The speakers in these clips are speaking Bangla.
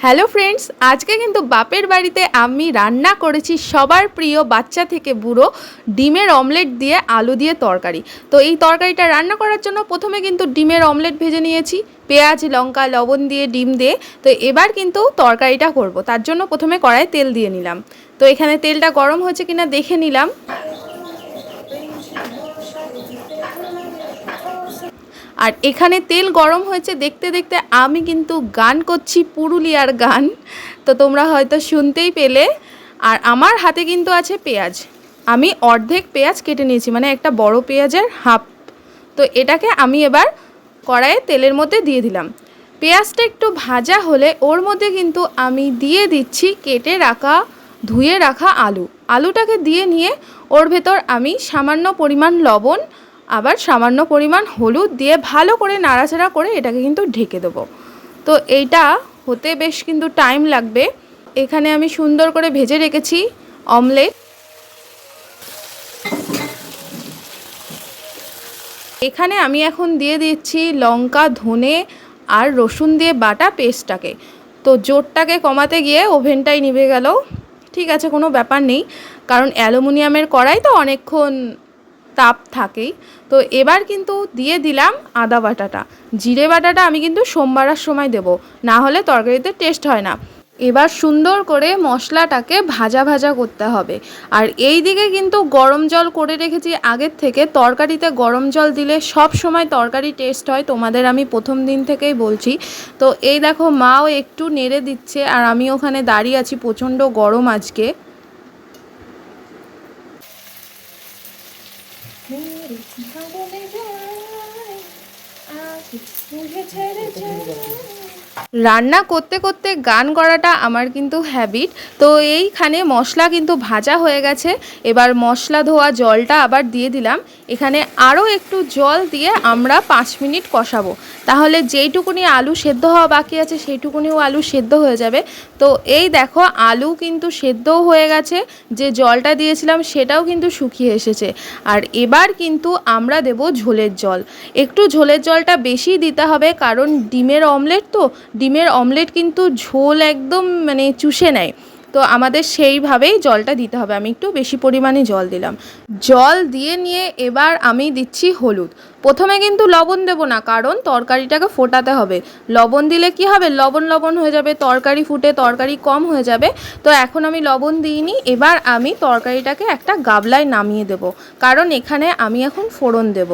হ্যালো ফ্রেন্ডস, আজকে কিন্তু বাপের বাড়িতে আমি রান্না করেছি সবার প্রিয় বাচ্চা থেকে বুড়ো ডিমের অমলেট দিয়ে আলু দিয়ে তরকারি। তো এই তরকারিটা রান্না করার জন্য প্রথমে কিন্তু ডিমের অমলেট ভেজে নিয়েছি পেঁয়াজ লঙ্কা লবণ দিয়ে ডিম দিয়ে। তো এবার কিন্তু তরকারিটা করব, তার জন্য প্রথমে কড়াই তেল দিয়ে নিলাম। তো এখানে তেলটা গরম হয়েছে কিনা দেখে নিলাম। আর এখানে তেল গরম হয়েছে দেখতে দেখতে আমি কিন্তু গান করছি পুরুলিয়ার গান, তো তোমরা হয়তো শুনতেই পেলে। আর আমার হাতে কিন্তু আছে পেঁয়াজ, আমি অর্ধেক পেঁয়াজ কেটে নিয়েছি, মানে একটা বড় পেঁয়াজের হাফ। তো এটাকে আমি এবার কড়াইয়ে তেলের মধ্যে দিয়ে দিলাম। পেঁয়াজটা একটু ভাজা হলে ওর মধ্যে কিন্তু আমি দিয়ে দিচ্ছি কেটে রাখা ধুয়ে রাখা আলুটাকে দিয়ে নিয়ে ওর ভেতর আমি সামান্য পরিমাণ লবণ আবার সামান্য পরিমাণ হলুদ দিয়ে ভালো করে নাড়াচাড়া করে এটাকে কিন্তু ঢেকে দেবো। তো এইটা হতে বেশ কিন্তু টাইম লাগবে। এখানে আমি সুন্দর করে ভেজে রেখেছি অমলেট। এখানে আমি এখন দিয়ে দিচ্ছি লঙ্কা ধনে আর রসুন দিয়ে বাটা পেস্টটাকে। তো জোরটাকে কমাতে গিয়ে ওভেনটাই নিভে গেল। ঠিক আছে, কোনো ব্যাপার নেই, কারণ অ্যালুমিনিয়ামের কড়াই তো অনেকক্ষণ তাপ থাকেই। তো এবার কিন্তু দিয়ে দিলাম আদা বাটাটা, জিরে বাটাটা আমি কিন্তু সোমবারের সময় দেব, না হলে তরকারিতে টেস্ট হয় না। এবার সুন্দর করে মশলাটাকে ভাজা ভাজা করতে হবে। আর এই দিকে কিন্তু গরম জল করে রেখেছি আগের থেকে। তরকারিতে গরম জল দিলে সব সময় তরকারি টেস্ট হয়, তোমাদের আমি প্রথম দিন থেকেই বলছি। তো এই দেখো মাও একটু নেড়ে দিচ্ছে আর আমি ওখানে দাঁড়িয়ে আছি, প্রচণ্ড গরম আজকে। রান্না করতে করতে গান করাটা আমার কিন্তু হ্যাবিট। তো এইখানে মশলা কিন্তু ভাজা হয়ে গেছে, এবার মশলা ধোয়া জলটা আবার দিয়ে দিলাম। এখানে আরও একটু জল দিয়ে আমরা 5 মিনিট কষাবো, তাহলে যেইটুকুনি আলু সেদ্ধ হওয়া বাকি আছে সেইটুকুনিও আলু সেদ্ধ হয়ে যাবে। তো এই দেখো আলু কিন্তু সেদ্ধও হয়ে গেছে, যে জলটা দিয়েছিলাম সেটাও কিন্তু শুকিয়ে এসেছে। আর এবার কিন্তু আমরা দেব ঝোলের জল। একটু ঝোলের জলটা বেশি দিতে হবে, কারণ ডিমের অমলেট তো, ডিমের অমলেট কিন্তু ঝোল একদম মানে চুষে নেয়। তো আমাদের সেইভাবেই জলটা দিতে হবে। আমি একটু বেশি পরিমাণে জল দিলাম। জল দিয়ে নিয়ে এবার আমি দিচ্ছি হলুদ। প্রথমে কিন্তু লবণ দেব না, কারণ তরকারিটাকে ফোটাতে হবে। লবণ দিলে কি হবে, লবণ লবণ হয়ে যাবে, তরকারি ফুটে তরকারি কম হয়ে যাবে। তো এখন আমি লবণ দিইনি। এবার আমি তরকারিটাকে একটা গাবলায় নামিয়ে দেব, কারণ এখানে আমি এখন ফোড়ন দেব।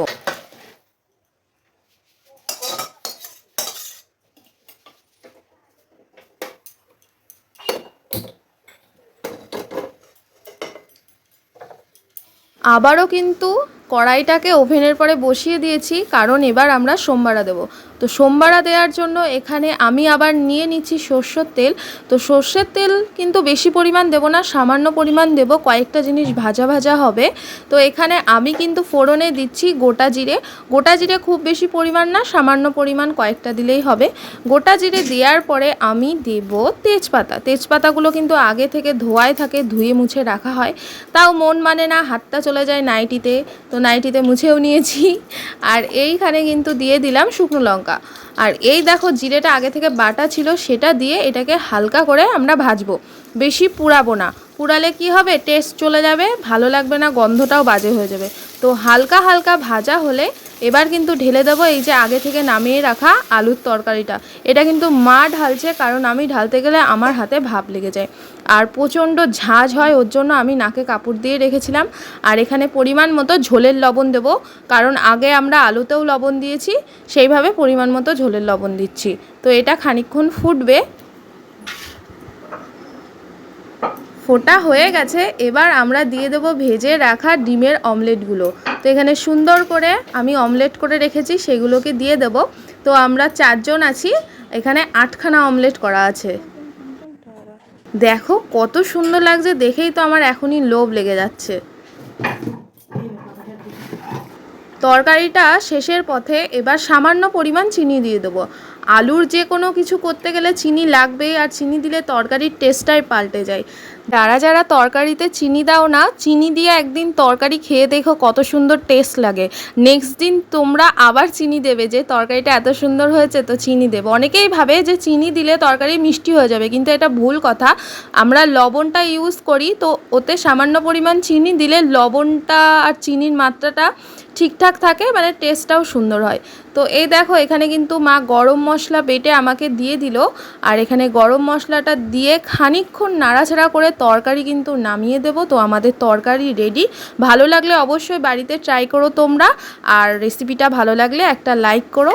আবারও কিন্তু কড়াইটাকে ওভেনের পরে বসিয়ে দিয়েছি, কারণ এবার আমরা সোমবারা দেব। তো সোমবারা দেওয়ার জন্য এখানে আমি আবার নিয়ে নিচ্ছি সর্ষের তেল। তো সর্ষের তেল কিন্তু বেশি পরিমাণ দেব না, সামান্য পরিমাণ দেব, কয়েকটা জিনিস ভাজা ভাজা হবে। তো এখানে আমি কিন্তু ফোড়নে দিচ্ছি গোটা জিরে। গোটা জিরে খুব বেশি পরিমাণ না, সামান্য পরিমাণ কয়েকটা দিলেই হবে। গোটা জিরে দেওয়ার পরে আমি দেব তেজপাতা। তেজপাতাগুলো কিন্তু আগে থেকে ধোয়াই থাকে, ধুয়ে মুছে রাখা হয়, তাও মন মানে না, হাতটা চলে যায় নাইটিতে, তো নাইটিতে মুছেও নিয়েছি। আর এইখানে কিন্তু দিয়ে দিলাম শুকনো লঙ্কা। আর এই দেখো জিরেটা আগে থেকে বাটা ছিল, সেটা দিয়ে এটাকে হালকা করে আমরা ভাজবো, বেশি পুড়াবো না। পুড়ালে কি হবে, টেস্ট চলে যাবে, ভালো লাগবে না, গন্ধটাও বাজে হয়ে যাবে। তো হালকা হালকা ভাজা হলে এবার কিন্তু ঢেলে দেবো এই যে আগে থেকে নামিয়ে রাখা আলুর তরকারিটা। এটা কিন্তু মা ঢালছে, কারণ আমি ঢালতে গেলে আমার হাতে ভাপ লেগে যায় আর প্রচণ্ড ঝাঁঝ হয়, ওর জন্য আমি নাকে কাপড় দিয়ে রেখেছিলাম। আর এখানে পরিমাণ মতো ঝোলের লবণ দেব, কারণ আগে আমরা আলুতেও লবণ দিয়েছি, সেইভাবে পরিমাণ মতো ঝোলের লবণ দিচ্ছি। তো এটা খানিকক্ষণ ফুটবে। ফোটা হয়ে গেছে, এবার আমরা দিয়ে দেবো ভেজে রাখা ডিমের অমলেটগুলো। তো এখানে সুন্দর করে আমি অমলেট করে রেখেছি, সেগুলোকে দিয়ে দেব। তো আমরা 4 জন আছি, এখানে 8খানা অমলেট করা আছে। দেখো কত সুন্দর লাগছে, দেখেই তো আমার এখনই লোভ লেগে যাচ্ছে। তরকারিটা শেষের পথে এবার সামান্য পরিমাণ চিনি দিয়ে দেবো। আলুর যে কোনো কিছু করতে গেলে চিনি লাগবেই, আর চিনি দিলে তরকারির টেস্টটাই পাল্টে যায়। যারা যারা তরকারিতে চিনি দাও না, চিনি দিয়ে একদিন তরকারি খেয়ে দেখো কত সুন্দর টেস্ট লাগে। নেক্সট দিন তোমরা আবার চিনি দেবে যে তরকারিটা এত সুন্দর হয়েছে তো চিনি দেবো। অনেকেই ভাবে যে চিনি দিলে তরকারি মিষ্টি হয়ে যাবে, কিন্তু এটা ভুল কথা। আমরা লবণটা ইউজ করি, তো ওতে সামান্য পরিমাণ চিনি দিলে লবণটা আর চিনির মাত্রাটা ঠিকঠাক থাকে, মানে টেস্টটাও সুন্দর হয়। তো এই দেখো এখানে কিন্তু মা গরম মশলা বেটে আমাকে দিয়ে দিল, আর এখানে গরম মশলাটা দিয়ে খানিকক্ষণ নাড়াচাড়া করে তরকারি কিন্তু নামিয়ে দেব। তো আমাদের তরকারি রেডি। ভালো লাগলে অবশ্যই বাড়িতে ট্রাই করো তোমরা, আর রেসিপিটা ভালো লাগলে একটা লাইক করো।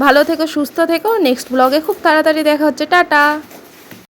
ভালো থেকো, সুস্থ থেকো। নেক্সট ব্লগে খুব তাড়াতাড়ি দেখা হচ্ছে। টাটা।